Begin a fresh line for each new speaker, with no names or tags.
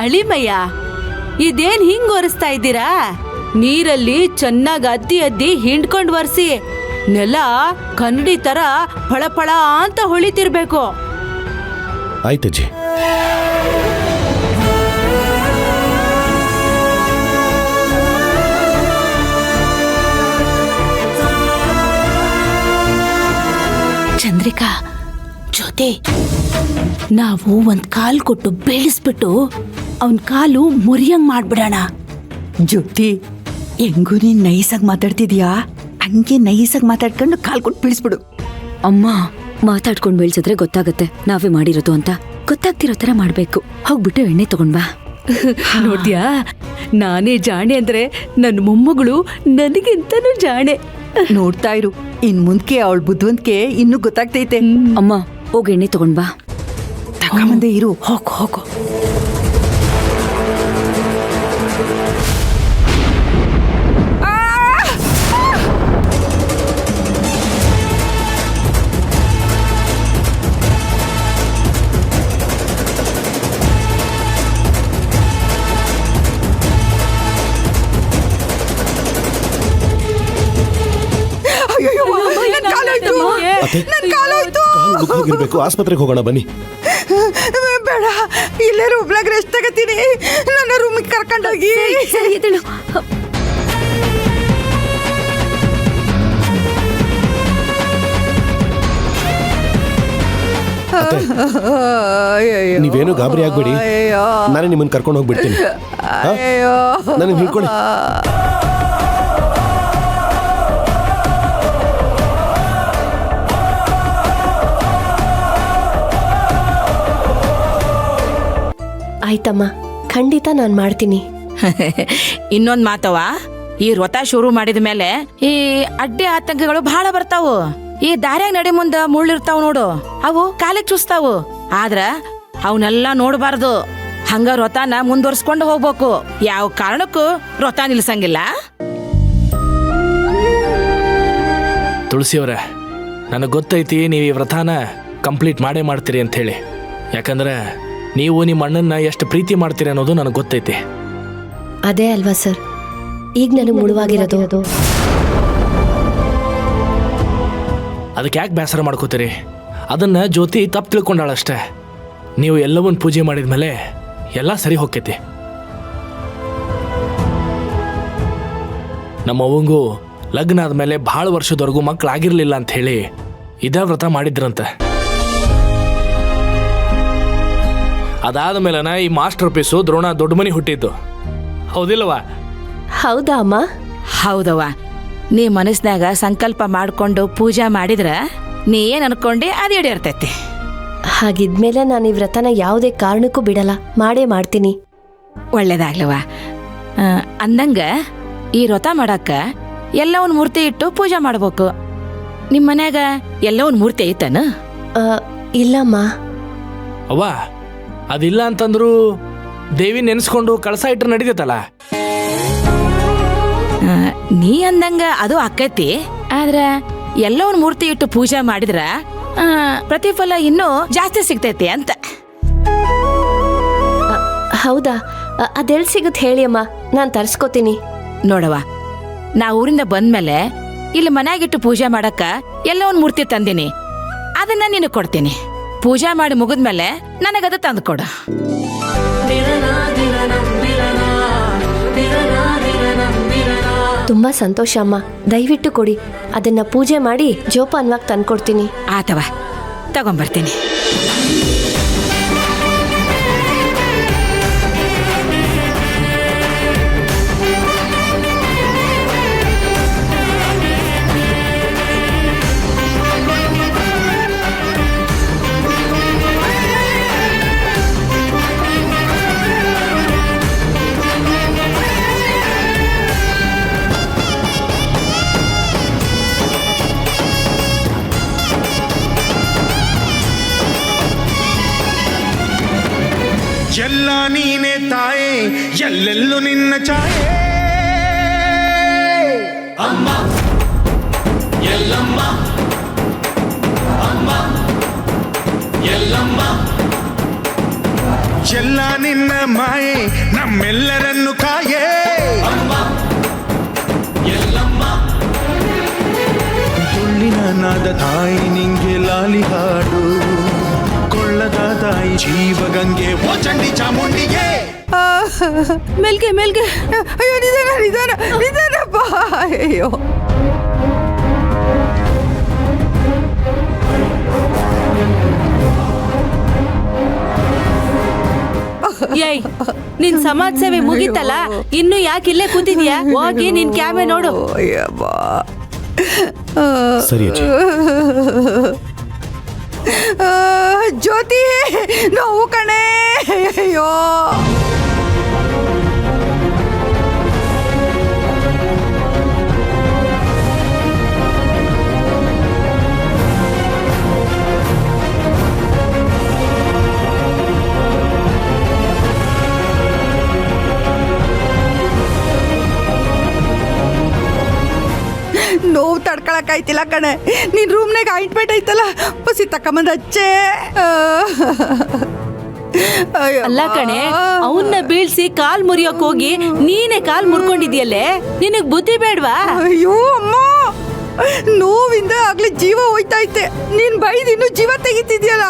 ಅಳಿಮಯ್ಯ, ಇದೇನ್ ಹಿಂಗ್ ಒರೆಸ್ತಾ ಇದ್ದೀರಾ? ನೀರಲ್ಲಿ ಚೆನ್ನಾಗಿ ಅದ್ದಿ ಅದ್ದಿ ಹಿಂಡ್ಕೊಂಡ್ ಒರೆಸಿ. ನೆಲ ಕನ್ನಡಿ ತರ ಫಳಫಳ ಅಂತ ಹೊಳಿತಿರ್ಬೇಕು.
ಆಯ್ತಜ್ಜಿ.
ಚಂದ್ರಿಕಾ, ಜೊತೆ ನಾವು ಒಂದ್ ಕಾಲ್ ಕೊಟ್ಟು ಬೇಳಿಸ್ಬಿಟ್ಟು ಅವನ್ ಕಾಲು ಮುರಿಯಂಗ್ ಮಾಡ್ಬಿಡೋಣ.
ಜ್ಯೋತಿ, ಹೆಂಗೂ ನೀನ್ ನೈಸಾಗಿ ಮಾತಾಡ್ತಿದ್ಯಾ, ಹಂಗೆ ನೈಸಾಗಿ ಮಾತಾಡ್ಕೊಂಡು ಕಾಲ್ ಕೊಟ್ಟು ಬೀಳಿಸ್ಬಿಡು.
ಅಮ್ಮ, ಮಾತಾಡ್ಕೊಂಡ್ ಬೀಳ್ಸಿದ್ರೆ ಗೊತ್ತಾಗತ್ತೆ ನಾವೇ ಮಾಡಿರೋದು ಅಂತ. ಗೊತ್ತಾಗ್ತಿರೋ ತರ ಮಾಡ್ಬೇಕು. ಹೋಗ್ಬಿಟ್ಟು ಎಣ್ಣೆ ತಗೊಂಡ್ಬಾ.
ನೋಡ್ದ್ಯಾ, ನಾನೇ ಜಾಣೆ ಅಂದ್ರೆ ನನ್ನ ಮೊಮ್ಮಗಳು ನನಗಿಂತನೂ ಜಾಣೆ.
ನೋಡ್ತಾ ಇರು, ಇನ್ ಮುಂದಕ್ಕೆ ಅವಳ ಬುದ್ಧಿವಂತಿಕೆ ಇನ್ನೂ ಗೊತ್ತಾಗ್ತೈತೆ.
ಅಮ್ಮ, ಹೋಗಿ ಎಣ್ಣೆ ತಗೊಂಡ್ಬಾ.
ತಗೊಂಬಂದೆ ಇರು, ಹೋಗು ಹೋಗು.
ಹೋಗಿರ್ಬೇಕು, ಆಸ್ಪತ್ರೆಗೆ ಹೋಗೋಣ ಬನ್ನಿ.
ಬೇಡ, ಇಲ್ಲೇ ರೂಮ್ನಾಗ ರೆಸ್ಟ್ ತಗತೀನಿ. ನನ್ನ ರೂಮಿಗೆ ಕರ್ಕೊಂಡೋಗಿ.
ನೀವೇನು ಗಾಬರಿ ಆಗ್ಬೇಡಿ, ನಾನೇ ನಿಮ್ಮನ್ನ ಕರ್ಕೊಂಡು ಹೋಗ್ಬಿಡ್ತೀನಿ. ನನಗೆ ಹಿಡ್ಕೊಳ್ಳಿ.
ಆಯ್ತಮ್ಮ, ಖಂಡಿತ ನಾನ್ ಮಾಡ್ತೀನಿ.
ಇನ್ನೊಂದ್ ಮಾತವ, ಈ ವ್ರತ ಶುರು ಮಾಡಿದ ಮೇಲೆ ಈ ಅಡ್ಡಿ ಆತಂಕಗಳು ಬಹಳ ಬರ್ತಾವು. ಈ ದಾರ್ಯಾಗ ನಡಿ ಮುಂದ ಮುಳ್ಳಿರ್ತಾವ್ ನೋಡು, ಅವು ಕಾಲಿಗೆ ಚುಸ್ತಾವು. ಆದ್ರ ಅವನ್ನೆಲ್ಲ ನೋಡಬಾರ್ದು. ಹಂಗ ವ್ರತನ ಮುಂದುವರ್ಸ್ಕೊಂಡು ಹೋಗ್ಬೇಕು. ಯಾವ ಕಾರಣಕ್ಕೂ ವ್ರತ ನಿಲ್ಸಂಗಿಲ್ಲ.
ತುಳಸಿಯವರೇ, ನನಗೆ ಗೊತ್ತೈತಿ ನೀವು ಈ ವ್ರತನ ಕಂಪ್ಲೀಟ್ ಮಾಡೇ ಮಾಡ್ತೀರಿ ಅಂತ ಹೇಳಿ. ಯಾಕಂದ್ರೆ ನೀವು ನಿಮ್ಮ ಅಣ್ಣನ್ನ ಎಷ್ಟು ಪ್ರೀತಿ ಮಾಡ್ತೀರಿ ಅನ್ನೋದು ನನಗೆ ಗೊತ್ತೈತಿ.
ಅದೇ ಅಲ್ವಾ ಸರ್ ಈಗ ನನಗೆ ಮುಳುವಾಗಿರೋದು.
ಅದಕ್ಕೆ ಯಾಕೆ ಬೇಸರ ಮಾಡ್ಕೋತೀರಿ? ಅದನ್ನ ಜ್ಯೋತಿ ತಪ್ಪು ತಿಳ್ಕೊಂಡಾಳಷ್ಟೇ. ನೀವು ಎಲ್ಲವನ್ನ ಪೂಜೆ ಮಾಡಿದ್ಮೇಲೆ ಎಲ್ಲ ಸರಿ ಹೋಗ್ತೈತಿ. ನಮ್ಮ ಅವ್ವಂಗೂ ಲಗ್ನ ಆದ್ಮೇಲೆ ಭಾಳ ವರ್ಷದವರೆಗೂ ಮಕ್ಕಳಾಗಿರ್ಲಿಲ್ಲ ಅಂತ ಹೇಳಿ ಇದೇ ವ್ರತ ಮಾಡಿದ್ರಂತ. ಅದಾದ ಮೇಲನ ಈ ಮಾಸ್ಟರ್ ಪೀಸು ದ್ರೋಣ ದೊಡ್ಡ ಮನಿ ಹುಟ್ಟಿದ್ದು, ಹೌದಿಲ್ಲವಾ?
ಹೌದಾ ಅಮ್ಮ?
ಹೌದವ್ವ. ನೀ ಮನಸ್ನಾಗ ಸಂಕಲ್ಪ ಮಾಡ್ಕೊಂಡು ಪೂಜಾ ಮಾಡಿದ್ರ ನೀ ಏನ್ ಅನ್ಕೊಂಡೆ ಅದು ಈಡೇರ್ತೈತಿ.
ಹಾಗಿದ್ಮೇಲೆ ನಾನು ಈ ವ್ರತನ ಯಾವುದೇ ಕಾರಣಕ್ಕೂ ಬಿಡಲ್ಲ, ಮಾಡೇ ಮಾಡ್ತೀನಿ.
ಒಳ್ಳೇದಾಗ್ಲವ. ಅಂದಂಗ ಈ ವ್ರತ ಮಾಡಕ್ಕ ಎಲ್ಲ ಒಂದ್ ಮೂರ್ತಿ ಇಟ್ಟು ಪೂಜಾ ಮಾಡ್ಬೇಕು. ನಿಮ್ ಮನ್ಯಾಗ ಎಲ್ಲ ಒಂದ್ ಮೂರ್ತಿ ಐತನ?
ಇಲ್ಲಮ್ಮ.
ಅವ್ವ, ಅದಿಲ್ಲ ಅಂತಂದ್ರು ದೇವಿ ನೆನೆಸ್ಕೊಂಡು ಕಳಸ ಇಟ್ರೆ ನಡೀತೈತಲ್ಲ.
ನೀ ಅಂದಂಗ ಅದು ಆಕೈತಿ. ಆದ್ರ ಎಲ್ಲ ಒಂದ್ ಮೂರ್ತಿ ಇಟ್ಟು ಪೂಜಾ ಮಾಡಿದ್ರ ಪ್ರತಿಫಲ ಇನ್ನೂ ಜಾಸ್ತಿ ಸಿಗ್ತೈತಿ ಅಂತ.
ಹೌದಾ? ಅದೆಲ್ ಸಿಗುತ್ತೆ ಹೇಳಿ ಅಮ್ಮ, ನಾನ್ ತರ್ಸ್ಕೊತೀನಿ.
ನೋಡವ, ನಾ ಊರಿಂದ ಬಂದ್ಮೇಲೆ ಇಲ್ಲಿ ಮನ್ಯಾಗಿಟ್ಟು ಪೂಜೆ ಮಾಡಕ್ಕ ಎಲ್ಲ ಒಂದ್ ಮೂರ್ತಿ ತಂದಿನಿ. ಅದನ್ನ ನೀನು ಕೊಡ್ತೀನಿ. ಪೂಜಾ ಮಾಡಿ ಮುಗಿದ್ಮೇಲೆ ನನಗದು ತಂದು ಕೊಡು.
ತುಂಬಾ ಸಂತೋಷ ಅಮ್ಮ, ದಯವಿಟ್ಟು ಕೊಡಿ. ಅದನ್ನ ಪೂಜೆ ಮಾಡಿ ಜೋಪಾನವಾಗಿ ತಂದ್ಕೊಡ್ತೀನಿ.
ಆತವ, ತಗೊಂಬರ್ತೀನಿ.
ಎಲ್ಲ ನೀನೆ ತಾಯೇ, ಎಲ್ಲೆಲ್ಲೂ ನಿನ್ನ ಛಾಯೆ. ಅಮ್ಮ ಎಲ್ಲಮ್ಮ, ಅಮ್ಮ ಎಲ್ಲಮ್ಮ, ಎಲ್ಲ ನಿನ್ನ ಮಾಯೆ, ನಮ್ಮೆಲ್ಲರನ್ನು ಕಾಯೇ ಅಮ್ಮ ಎಲ್ಲಮ್ಮ. ತುಳ್ಳಿನ ನಾದ ತಾಯಿ ನಿಂಗೆ ಲಾಲಿ ಹಾಡು, ಕೊಳ್ಳದ ತಾಯಿ ಜೀವಗಂಗೆ ಓ ಚಂಡಿ ಚಾಮುಂಡಿಗೆ.
ಮೆಲ್ಗೆ ಮೆಲ್ಗೆ.
ಅಯ್ಯೋ ನಿಧಾನ ನಿಧಾನ ನಿಧಾನಪ್ಪ. ಅಯ್ಯೋ
ಏಯ್ ನಿನ್ ಸಮಾಜ ಸೇವೆ ಮುಗೀತಲ್ಲ, ಇನ್ನು ಯಾಕೆ ಇಲ್ಲೇ ಕೂತಿದ್ಯಾ? ಹೋಗಿ ನಿನ್ ಕ್ಯಾಮೆ ನೋಡು.
ಅಯ್ಯಬ್ಬ.
ಸರಿ ಅಜ್ಜಿ.
ಜ್ಯೋತಿ ನೋವು ಕಣೆ. ಅಯ್ಯೋ ನೋವು ತಡ್ಕೊಳಕ್ಕಾಯ್ತಿಲ್ಲ ಕಣೆ. ನಿನ್ ರೂಮ್ನಾಗ ಆಯಿಂಟ್ಮೆಂಟ್ ಐತಲ್ಲ, ಬಸಿ ತಕೊಂಬಂದ ಹಚ್ಚೆ.
ಅಲ್ಲ ಕಣೆ, ಅವನ್ನ ಬೀಳ್ಸಿ ಕಾಲ್ ಮುರಿಯೋಕ್ ಹೋಗಿ ನೀನೆ ಕಾಲ್ ಮುರ್ಕೊಂಡಿದ್ಯಲ್ಲೇ, ನಿನಗ್ ಬುದ್ಧಿ ಬೇಡ್ವಾ?
ಅಯ್ಯೋ ಅಮ್ಮ, ನೋವಿಂದ ಆಗ್ಲೇ ಜೀವ ಹೋಯ್ತಾ ಐತೆ. ನೀನ್ ಬೈದ್ ಇನ್ನು ಜೀವ ತೆಗಿತಿದ್ಯಲ್ಲ.